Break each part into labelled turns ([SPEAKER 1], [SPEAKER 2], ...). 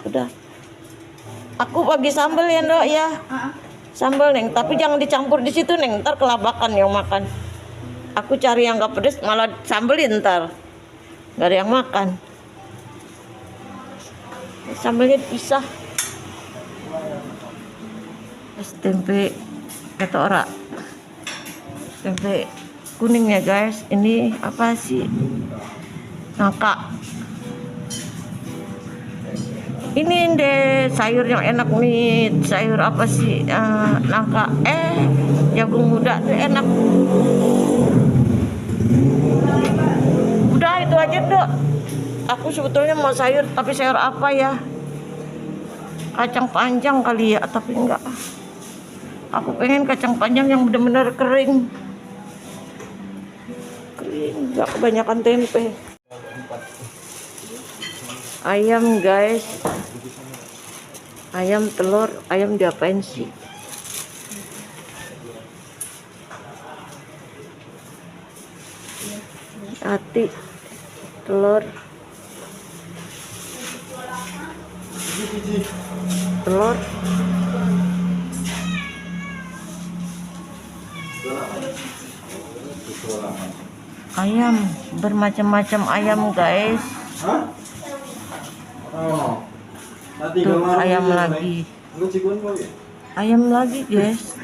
[SPEAKER 1] Udah. Aku bagi sambal ya, Ndok ya. Sambal, Neng, tapi jangan dicampur di situ, Neng. Ntar kelabakan yang makan. Aku cari yang gak pedes, malah sambelin ntar. Gak ada yang makan. Sambalnya dipisah. Tempe ketora. Tempe kuning ya, guys. Ini apa sih? Nangka. Ini deh sayur yang enak nih. Sayur apa sih? Nangka. Jagung muda tuh enak. Udah itu aja, Dok. Aku sebetulnya mau sayur, tapi sayur apa ya? Kacang panjang kali ya, tapi enggak. Aku pengen kacang panjang yang benar-benar kering. Kering, enggak kebanyakan tempe. Ayam, guys. Ayam, telur, ayam diapain sih? Hati, telur, ayam, bermacam-macam ayam, guys. Tuh, ayam lagi. Ayam lagi, guys.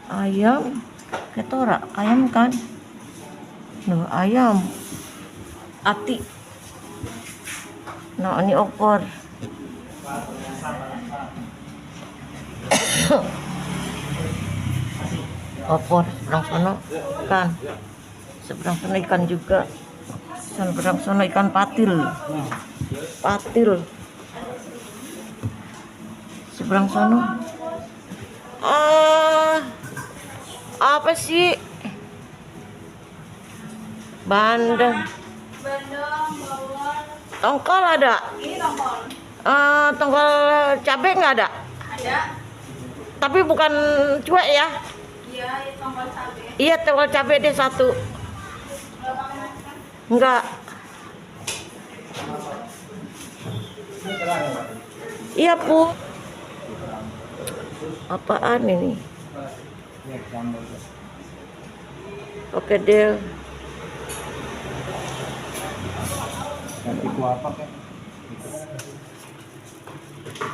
[SPEAKER 1] Ayam ketora, ayam kan? Nuh, ayam. Ati. Nah, ini opor. Opor, seberang sono ikan. Seberang sono ikan juga. Seberang sono ikan patil. Seberang sono. Apa sih? Bandeng, bawang. Tongkol ada? Ini tongkol. Tongkol cabai nggak ada? Ada. Tapi bukan cuek ya? Iya, tongkol cabai. Iya, tongkol cabai deh satu. Enggak. Iya, Bu. Apaan ini? Oke deh.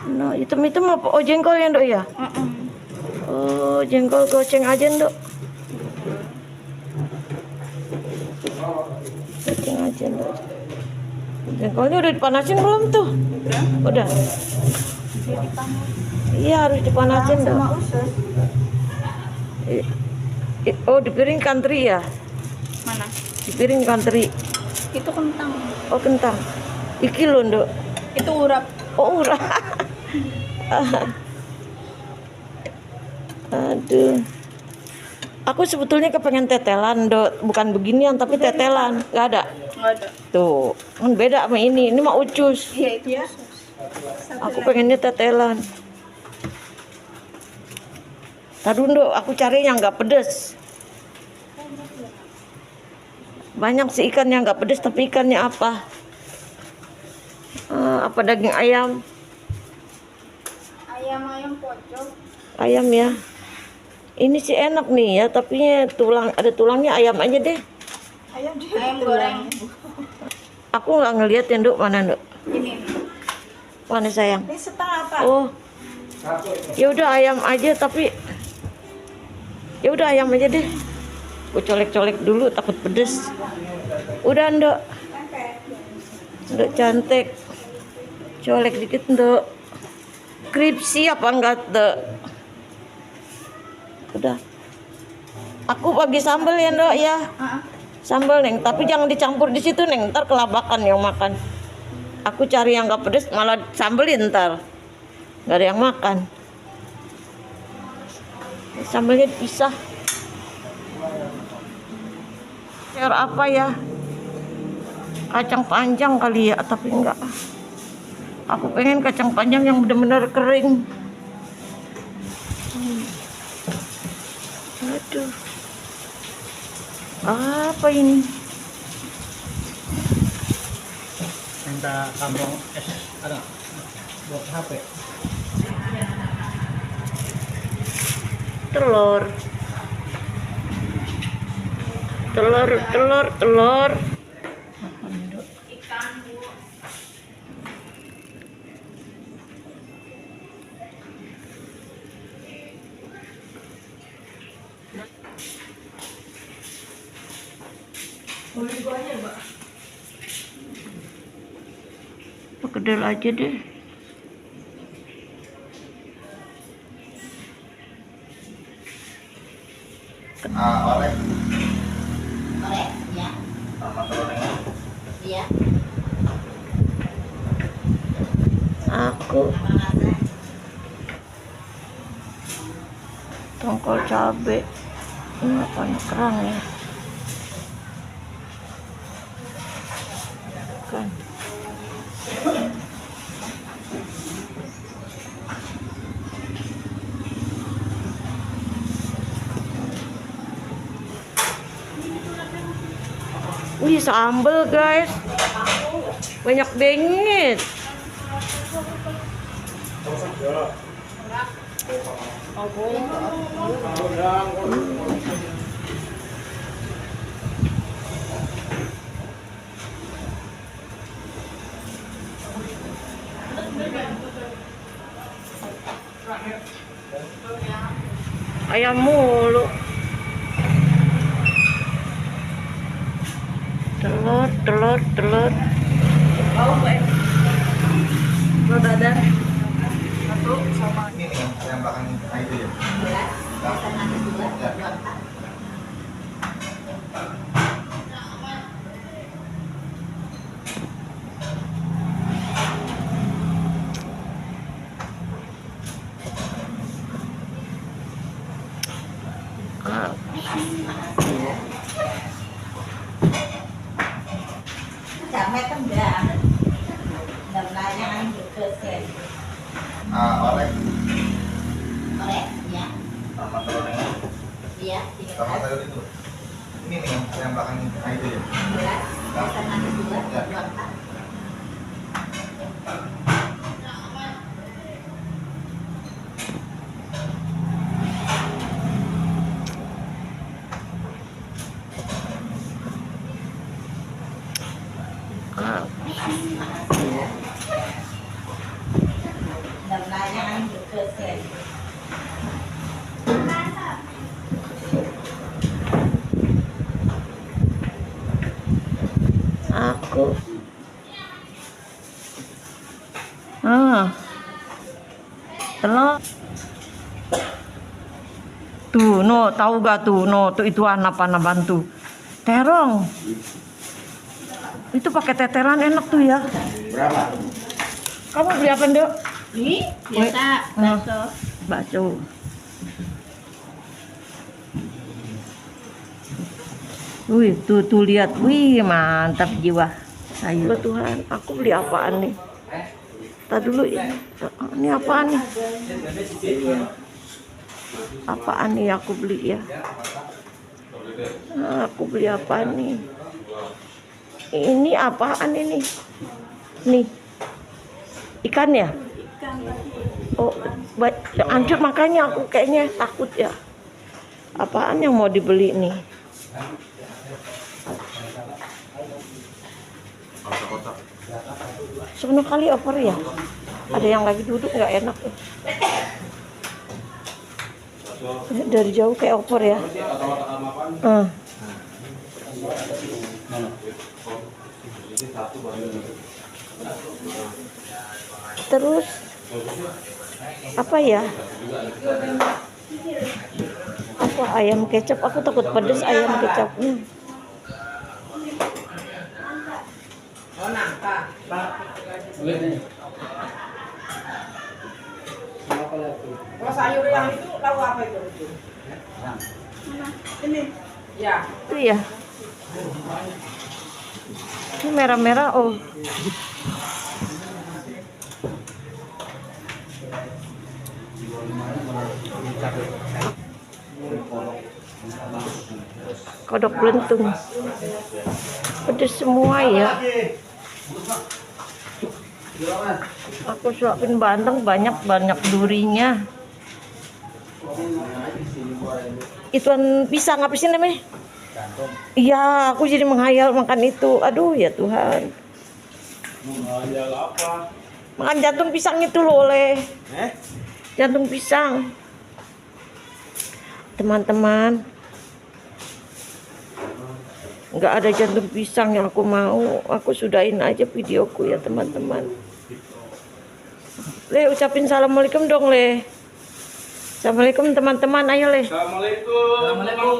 [SPEAKER 1] Nah, hitam-hitam apa? Oh, jengkol ya, Ndok ya? Oh, jengkol goceng aja, Ndok. Goceng aja, Ndok. Jengkolnya udah dipanasin belum tuh? Udah. Iya, harus dipanasin, Ndok. Oh, di piring kantri ya? Mana? Di piring kantri.
[SPEAKER 2] Itu kentang.
[SPEAKER 1] Oh, kentang. Iki loh, Ndok.
[SPEAKER 2] Itu urap.
[SPEAKER 1] Oh, urap. Aduh. Aku sebetulnya kepengen tetelan, Ndok. Bukan beginian, tapi tetelan. Gak ada?
[SPEAKER 2] Nggak ada.
[SPEAKER 1] Tuh, kan beda sama ini. Ini mah ucus.
[SPEAKER 2] Iya, itu ya.
[SPEAKER 1] Aku pengennya tetelan. Tadi, Ndok, aku cari yang nggak pedes. Banyak sih ikan yang nggak pedes, tapi ikannya apa? Apa daging ayam?
[SPEAKER 2] Ayam pocong.
[SPEAKER 1] Ayam ya. Ini sih enak nih ya, tapi ada tulangnya, ayam aja deh.
[SPEAKER 2] Ayam goreng.
[SPEAKER 1] Aku nggak ngeliat ya, Ndok. Mana, Ndok?
[SPEAKER 2] Ini.
[SPEAKER 1] Mana sayang?
[SPEAKER 2] Ini setengah apa?
[SPEAKER 1] Oh. Ya udah ayam aja, tapi ya udah ayam aja deh. Aku colek-colek dulu, takut pedes. Udah, Ndok. Ndok cantik. Colek dikit, Ndok. Kripsi apa enggak, Ndok? Udah. Aku bagi sambal ya, Ndok ya. Sambal, Neng, tapi jangan dicampur di situ, Neng. Ntar kelabakan yang makan. Aku cari yang gak pedes, malah sambelin ntar. Gak ada yang makan. Sambalnya dipisah. Sayur apa ya? Kacang panjang kali ya, tapi enggak. Aku pengen kacang panjang yang benar-benar kering. Aduh. Apa ini?
[SPEAKER 3] minta kantong es ada buat HP.
[SPEAKER 1] Telur. Kedel aja deh.
[SPEAKER 4] Orek.
[SPEAKER 2] Orek, ya.
[SPEAKER 4] Sama telurnya.
[SPEAKER 2] Iya.
[SPEAKER 1] Aku tongkol cabe. Ini apanya kerang ya? Kan. Wih, sambel guys, banyak banget. Ayam mulu. Telur. Badan.
[SPEAKER 2] Satu sama
[SPEAKER 4] Ini nih yang belakang itu ya.
[SPEAKER 2] sama dua.
[SPEAKER 4] Ya.
[SPEAKER 2] Sampai tendang. Dan layangan juga sen.
[SPEAKER 4] Orek.
[SPEAKER 2] Orek, ya.
[SPEAKER 4] Sama telurnya.
[SPEAKER 2] Iya.
[SPEAKER 4] Sama telur itu. Ini nih yang belakang itu ya.
[SPEAKER 2] Sama dua.
[SPEAKER 4] Ya.
[SPEAKER 2] Dan layangan juga sen.
[SPEAKER 1] Aku telur tuh, no, tahu gak tuh, no, tuh itu anak bantu terong. Itu pakai teteran enak tuh ya.
[SPEAKER 4] Berapa?
[SPEAKER 1] Kamu beli apa, Ndok?
[SPEAKER 2] Ini biasa bakso.
[SPEAKER 1] Bakso. Wih, tuh lihat, wih mantap jiwa. Ayo Tuhan, aku beli apaan nih? Tadi dulu, ini apaan nih? Apaan nih aku beli ya? Aku beli apaan nih? Ini apaan ini? Nih, ikan ya? Oh, hancur makanya aku kayaknya takut ya. Apaan yang mau dibeli nih? Sono kali over ya. Ada yang lagi duduk nggak enak ya. Dari jauh kayak over ya. Terus apa ya? Apa ayam kecap? Aku takut pedes ayam kecapnya.
[SPEAKER 5] Kalau sayur yang itu tahu apa itu? Ini. Ya.
[SPEAKER 1] Itu ya. Ini merah-merah, oh. Kodok belentung. Pedes semua ya. Aku suapin bandeng banyak durinya. Ituan pisang apa sih namanya? Iya, aku jadi menghayal makan itu. Aduh ya Tuhan.
[SPEAKER 3] Menghayal apa?
[SPEAKER 1] Makan jantung pisang itu loh oleh. Jantung pisang. Teman-teman. Nggak ada jantung pisang yang aku mau. Aku sudahin aja videoku ya teman-teman. Le, ucapin assalamualaikum dong Le. Assalamualaikum teman-teman, ayo Le.
[SPEAKER 3] Assalamualaikum.